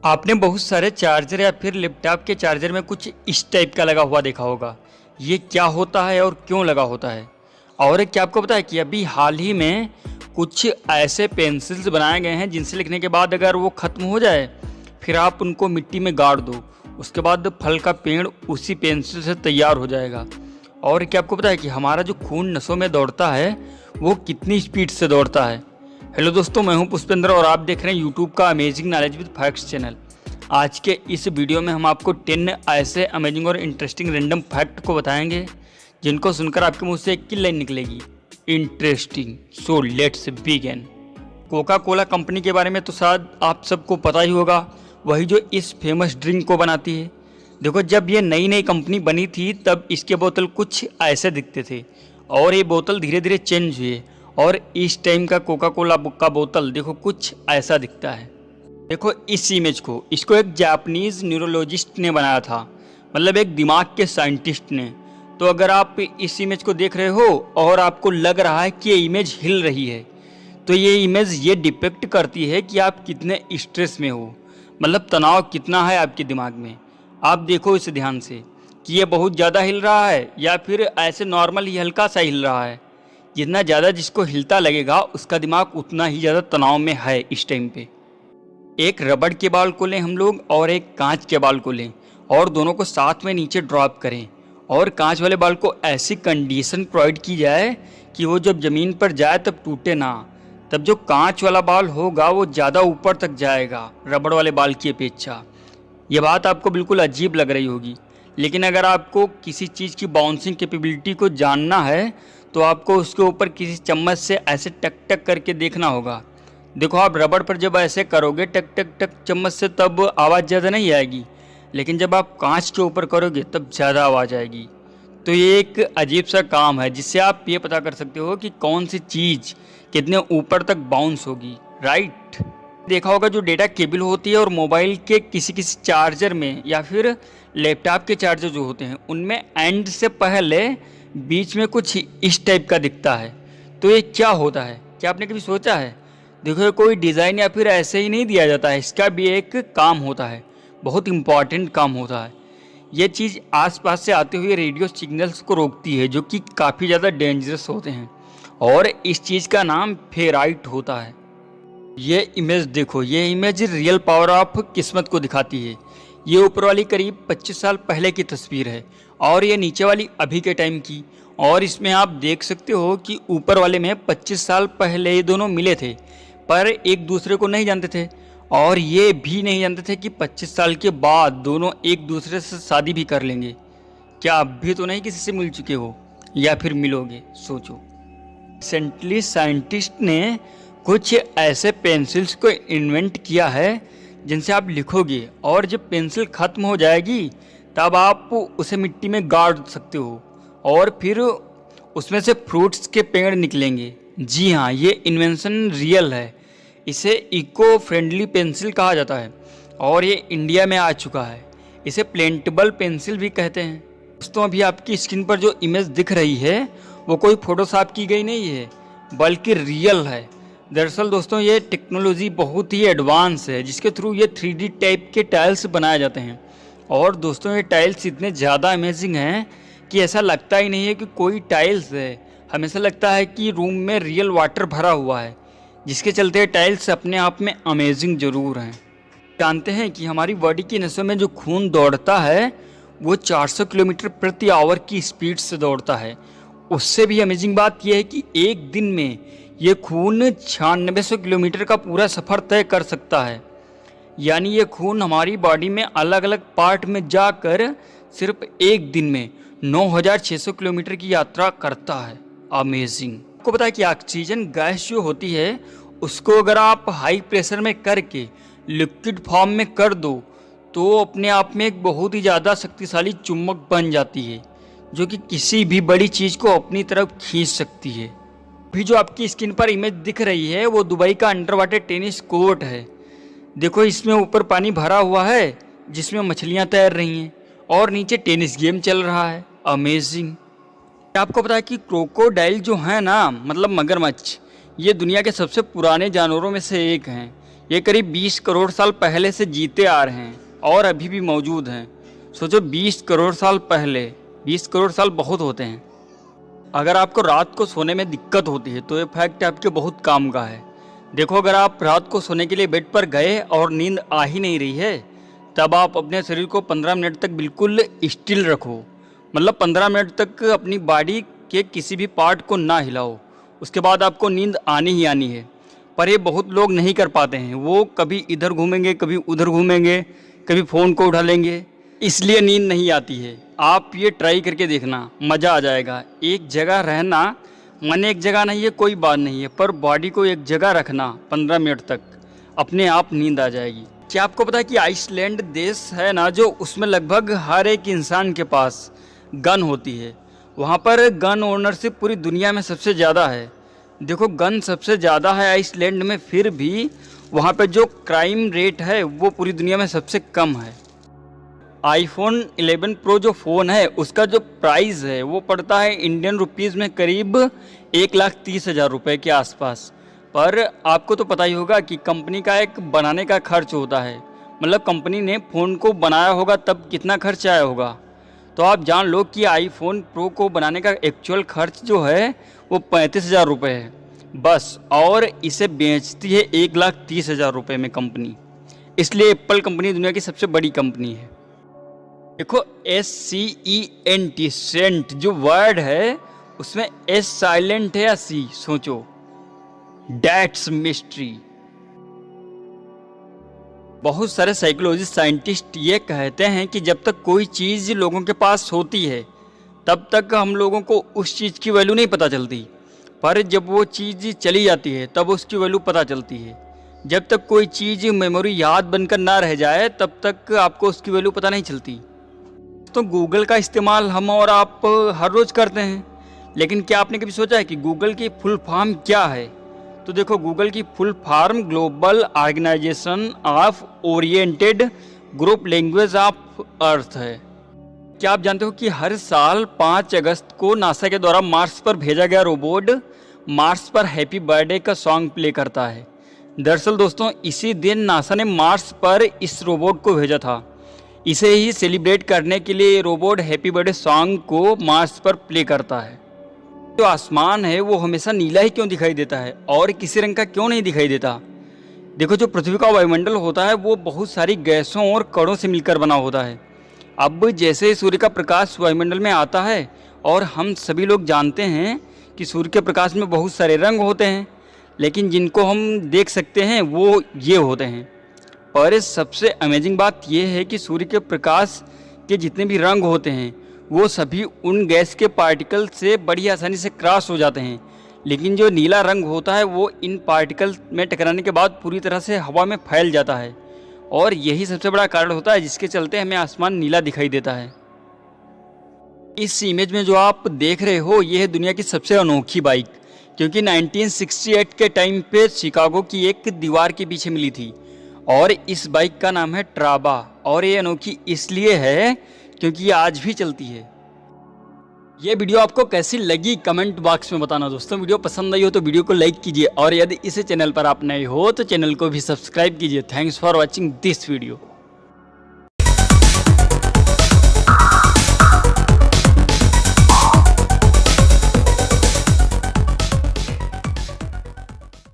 आपने बहुत सारे चार्जर या फिर लैपटॉप के चार्जर में कुछ इस टाइप का लगा हुआ देखा होगा। ये क्या होता है और क्यों लगा होता है? और एक क्या आपको पता है कि अभी हाल ही में कुछ ऐसे पेंसिल्स बनाए गए हैं जिनसे लिखने के बाद अगर वो ख़त्म हो जाए फिर आप उनको मिट्टी में गाड़ दो, उसके बाद फल का पेड़ उसी पेंसिल से तैयार हो जाएगा। और क्या आपको पता है कि हमारा जो खून नसों में दौड़ता है वो कितनी स्पीड से दौड़ता है? हेलो दोस्तों, मैं हूं पुष्पेंद्र और आप देख रहे हैं यूट्यूब का amazing knowledge with facts channel. आज के इस वीडियो में हम आपको 10 ऐसे अमेजिंग और इंटरेस्टिंग रैंडम फैक्ट को बताएंगे जिनको सुनकर आपके मुंह से एक ही लाइन निकलेगी, interesting. So let's begin. Coca Cola company के बारे में तो शायद आप सबको पता ही होगा, वही जो इस फेमस ड्रिंक को बनाती है। देखो, जब ये नई नई कंपनी बनी थी तब इसके बोतल कुछ ऐसे दिखते थे और ये बोतल धीरे धीरे चेंज हुए और इस टाइम का कोका कोला का बोतल देखो कुछ ऐसा दिखता है। देखो इस इमेज को, इसको एक जापानीज न्यूरोलॉजिस्ट ने बनाया था, मतलब एक दिमाग के साइंटिस्ट ने। तो अगर आप इस इमेज को देख रहे हो और आपको लग रहा है कि ये इमेज हिल रही है, तो ये इमेज ये डिपिक्ट करती है कि आप कितने स्ट्रेस में हो, मतलब तनाव कितना है आपके दिमाग में। आप देखो इसे ध्यान से कि ये बहुत ज़्यादा हिल रहा है या फिर ऐसे नॉर्मल ही हल्का सा हिल रहा है। जितना ज़्यादा जिसको हिलता लगेगा उसका दिमाग उतना ही ज़्यादा तनाव में है इस टाइम पे। एक रबड़ के बाल को लें हम लोग और एक कांच के बाल को लें और दोनों को साथ में नीचे ड्रॉप करें और कांच वाले बाल को ऐसी कंडीशन प्रोवाइड की जाए कि वो जब ज़मीन पर जाए तब टूटे ना। तब जो कांच वाला बाल होगा वो ज़्यादा ऊपर तक जाएगा रबड़ वाले बाल की अपेक्षा। ये बात आपको बिल्कुल अजीब लग रही होगी, लेकिन अगर आपको किसी चीज़ की बाउंसिंग कैपेबिलिटी को जानना है तो आपको उसके ऊपर किसी चम्मच से ऐसे टक टक करके देखना होगा। देखो, आप रबड़ पर जब ऐसे करोगे टक टक टक चम्मच से तब आवाज़ ज़्यादा नहीं आएगी, लेकिन जब आप कांच के ऊपर करोगे तब ज़्यादा आवाज़ आएगी। तो ये एक अजीब सा काम है जिससे आप ये पता कर सकते हो कि कौन सी चीज़ कितने ऊपर तक बाउंस होगी, राइट? देखा होगा जो डेटा केबल होती है और मोबाइल के किसी किसी चार्जर में या फिर लैपटॉप के चार्जर जो होते हैं उनमें एंड से पहले बीच में कुछ इस टाइप का दिखता है। तो ये क्या होता है, क्या आपने कभी सोचा है? देखो, ये कोई डिज़ाइन या फिर ऐसे ही नहीं दिया जाता है, इसका भी एक काम होता है, बहुत इम्पॉर्टेंट काम होता है। ये चीज़ आसपास से आते हुए रेडियो सिग्नल्स को रोकती है जो कि काफ़ी ज़्यादा डेंजरस होते हैं और इस चीज़ का नाम फेराइट होता है। ये इमेज देखो, ये इमेज रियल पावर ऑफ किस्मत को दिखाती है। ये ऊपर वाली करीब 25 साल पहले की तस्वीर है और ये नीचे वाली अभी के टाइम की। और इसमें आप देख सकते हो कि ऊपर वाले में 25 साल पहले ये दोनों मिले थे पर एक दूसरे को नहीं जानते थे और ये भी नहीं जानते थे कि 25 साल के बाद दोनों एक दूसरे से शादी भी कर लेंगे। क्या आप भी तो नहीं किसी से मिल चुके हो या फिर मिलोगे? सोचो। रिसेंटली साइंटिस्ट ने कुछ ऐसे पेंसिल्स को इन्वेंट किया है जिनसे आप लिखोगे और जब पेंसिल ख़त्म हो जाएगी तब आप उसे मिट्टी में गाड़ सकते हो और फिर उसमें से फ्रूट्स के पेड़ निकलेंगे। जी हाँ, ये इन्वेंशन रियल है। इसे इको फ्रेंडली पेंसिल कहा जाता है और ये इंडिया में आ चुका है। इसे प्लेंटेबल पेंसिल भी कहते हैं। दोस्तों, अभी आपकी स्क्रीन पर जो इमेज दिख रही है वो कोई फोटोशॉप की गई नहीं है बल्कि रियल है। दरअसल दोस्तों, ये टेक्नोलॉजी बहुत ही एडवांस है जिसके थ्रू ये 3D टाइप के टाइल्स बनाए जाते हैं। और दोस्तों, ये टाइल्स इतने ज़्यादा अमेजिंग हैं कि ऐसा लगता ही नहीं है कि कोई टाइल्स है, हमेशा लगता है कि रूम में रियल वाटर भरा हुआ है, जिसके चलते टाइल्स अपने आप में अमेजिंग ज़रूर हैं। जानते हैं कि हमारी बॉडी की नसों में जो खून दौड़ता है वो 400 किलोमीटर प्रति आवर की स्पीड से दौड़ता है। उससे भी अमेजिंग बात यह है कि एक दिन में ये खून 9600 किलोमीटर का पूरा सफ़र तय कर सकता है। यानी ये खून हमारी बॉडी में अलग अलग पार्ट में जाकर सिर्फ एक दिन में 9600 किलोमीटर की यात्रा करता है। अमेजिंग। आपको पता है कि ऑक्सीजन गैस जो होती है उसको अगर आप हाई प्रेशर में करके लिक्विड फॉर्म में कर दो तो अपने आप में एक बहुत ही ज़्यादा शक्तिशाली चुंबक बन जाती है जो कि किसी भी बड़ी चीज़ को अपनी तरफ खींच सकती है। अभी जो आपकी स्क्रीन पर इमेज दिख रही है वो दुबई का अंडर वाटर टेनिस कोर्ट है। देखो, इसमें ऊपर पानी भरा हुआ है जिसमें मछलियाँ तैर रही हैं और नीचे टेनिस गेम चल रहा है। अमेजिंग। आपको पता है कि क्रोकोडाइल जो है ना, मतलब मगरमच्छ, ये दुनिया के सबसे पुराने जानवरों में से एक हैं। ये करीब 20 करोड़ साल पहले से जीते आ रहे हैं और अभी भी मौजूद हैं। सोचो 20 करोड़ साल पहले, 20 करोड़ साल बहुत होते हैं। अगर आपको रात को सोने में दिक्कत होती है तो ये फैक्ट आपके बहुत काम का है। देखो, अगर आप रात को सोने के लिए बेड पर गए और नींद आ ही नहीं रही है, तब आप अपने शरीर को 15 मिनट तक बिल्कुल स्टिल रखो। मतलब 15 मिनट तक अपनी बॉडी के किसी भी पार्ट को ना हिलाओ। उसके बाद आपको नींद आनी ही आनी है। पर ये बहुत लोग नहीं कर पाते हैं। वो कभी इधर घूमेंगे, कभी उधर घूमेंगे, कभी फ़ोन को उठा लेंगे, इसलिए नींद नहीं आती है। आप ये ट्राई करके देखना, मज़ा आ जाएगा। एक जगह रहना, मन एक जगह नहीं है कोई बात नहीं है, पर बॉडी को एक जगह रखना 15 मिनट तक, अपने आप नींद आ जाएगी। क्या आपको पता है कि आइसलैंड देश है ना, जो उसमें लगभग हर एक इंसान के पास गन होती है। वहाँ पर गन ओनरशिप पूरी दुनिया में सबसे ज़्यादा है। देखो, गन सबसे ज़्यादा है आइसलैंड में, फिर भी वहाँ पर जो क्राइम रेट है वो पूरी दुनिया में सबसे कम है। आईफोन 11 प्रो जो फ़ोन है उसका जो प्राइस है वो पड़ता है इंडियन रुपीज़ में करीब 1,30,000 रुपये के आसपास। पर आपको तो पता ही होगा कि कंपनी का एक बनाने का खर्च होता है। मतलब कंपनी ने फ़ोन को बनाया होगा तब कितना खर्च आया होगा। तो आप जान लो कि आईफोन प्रो को बनाने का एक्चुअल खर्च जो है वो 35,000 रुपये है बस, और इसे बेचती है 1,30,000 रुपये में कंपनी। इसलिए एप्पल कंपनी दुनिया की सबसे बड़ी कंपनी है। देखो, SCENT, सेंट जो वर्ड है उसमें S साइलेंट है या C, सोचो। That's mystery. बहुत सारे साइकोलॉजिस्ट साइंटिस्ट ये कहते हैं कि जब तक कोई चीज़ लोगों के पास होती है तब तक हम लोगों को उस चीज़ की वैल्यू नहीं पता चलती, पर जब वो चीज़ चली जाती है तब उसकी वैल्यू पता चलती है। जब तक कोई चीज़ मेमोरी याद बनकर ना रह जाए तब तक आपको उसकी वैल्यू पता नहीं चलती। तो गूगल का इस्तेमाल हम और आप हर रोज़ करते हैं, लेकिन क्या आपने कभी सोचा है कि गूगल की फुल फॉर्म क्या है? तो देखो, गूगल की full form global organization of oriented group language of earth है। क्या आप जानते हो कि हर साल 5 अगस्त को नासा के द्वारा मार्स पर भेजा गया रोबोट मार्स पर हैप्पी बर्थडे का सॉन्ग प्ले करता है? दरअसल दोस्तों, इसी दिन नासा ने मार्स पर इस रोबोट को भेजा था। इसे ही सेलिब्रेट करने के लिए रोबोट हैप्पी बर्थडे सॉन्ग को मार्स पर प्ले करता है। जो आसमान है वो हमेशा नीला ही क्यों दिखाई देता है और किसी रंग का क्यों नहीं दिखाई देता? देखो, जो पृथ्वी का वायुमंडल होता है वो बहुत सारी गैसों और कणों से मिलकर बना होता है। अब जैसे ही सूर्य का प्रकाश वायुमंडल में आता है, और हम सभी लोग जानते हैं कि सूर्य के प्रकाश में बहुत सारे रंग होते हैं, लेकिन जिनको हम देख सकते हैं वो ये होते हैं। और सबसे अमेजिंग बात यह है कि सूर्य के प्रकाश के जितने भी रंग होते हैं वो सभी उन गैस के पार्टिकल से बड़ी आसानी से क्रॉस हो जाते हैं, लेकिन जो नीला रंग होता है वो इन पार्टिकल में टकराने के बाद पूरी तरह से हवा में फैल जाता है, और यही सबसे बड़ा कारण होता है जिसके चलते हमें आसमान नीला दिखाई देता है। इस इमेज में जो आप देख रहे हो ये है दुनिया की सबसे अनोखी बाइक, क्योंकि 1968 के टाइम पे शिकागो की एक दीवार के पीछे मिली थी, और इस बाइक का नाम है ट्राबा। और ये अनोखी इसलिए है क्योंकि ये आज भी चलती है। ये वीडियो आपको कैसी लगी कमेंट बॉक्स में बताना दोस्तों। वीडियो पसंद आई हो तो वीडियो को लाइक कीजिए, और यदि इस चैनल पर आप नए हो तो चैनल को भी सब्सक्राइब कीजिए। Thanks for watching this video.